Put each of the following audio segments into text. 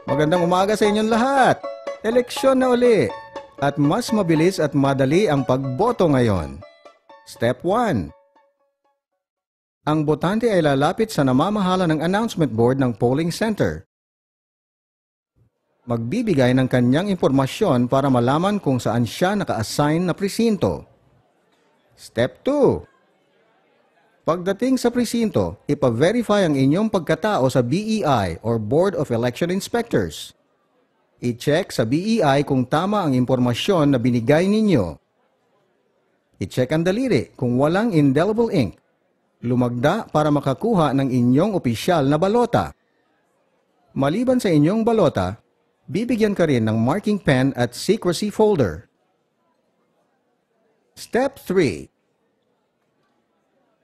Magandang umaga sa inyong lahat. Eleksyon na uli. At mas mabilis at madali ang pagboto ngayon. Step 1. Ang botante ay lalapit sa namamahala ng announcement board ng polling center. Magbibigay ng kanyang impormasyon para malaman kung saan siya naka-assign na presinto. Step 2. Pagdating sa presinto, ipa-verify ang inyong pagkatao sa BEI or Board of Election Inspectors. I-check sa BEI kung tama ang impormasyon na binigay ninyo. I-check ang daliri kung walang indelible ink. Lumagda para makakuha ng inyong opisyal na balota. Maliban sa inyong balota, bibigyan ka rin ng marking pen at secrecy folder. Step 3.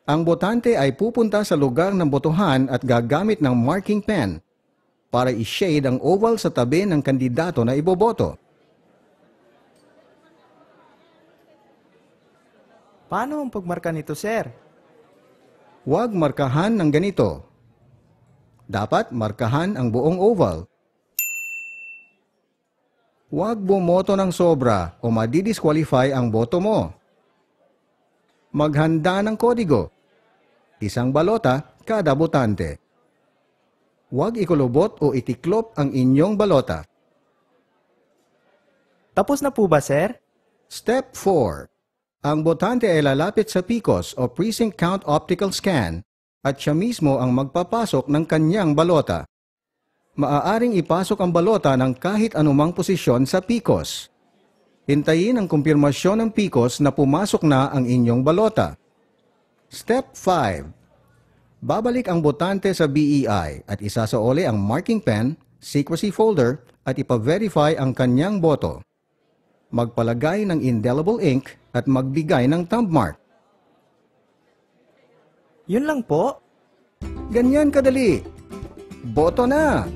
Ang botante ay pupunta sa lugar ng botohan at gagamit ng marking pen para i-shade ang oval sa tabi ng kandidato na iboboto. Paano ang pagmarka nito, sir? Huwag markahan ng ganito. Dapat markahan ang buong oval. Huwag bumoto ng sobra o madidisqualify ang boto mo. Maghanda ng kodigo. Isang balota kada botante. Huwag ikulubot o itiklop ang inyong balota. Tapos na po ba, sir? Step 4. Ang botante ay lalapit sa PCOS o Precinct Count Optical Scan at siya mismo ang magpapasok ng kanyang balota. Maaaring ipasok ang balota ng kahit anumang posisyon sa PCOS. Hintayin ang kumpirmasyon ng PCOS na pumasok na ang inyong balota. Step 5. Babalik ang botante sa BEI at isasaoli ang marking pen, secrecy folder at ipa-verify ang kanyang boto. Magpalagay ng indelible ink at magbigay ng thumb mark. Yun lang po? Ganyan kadali. Boto na!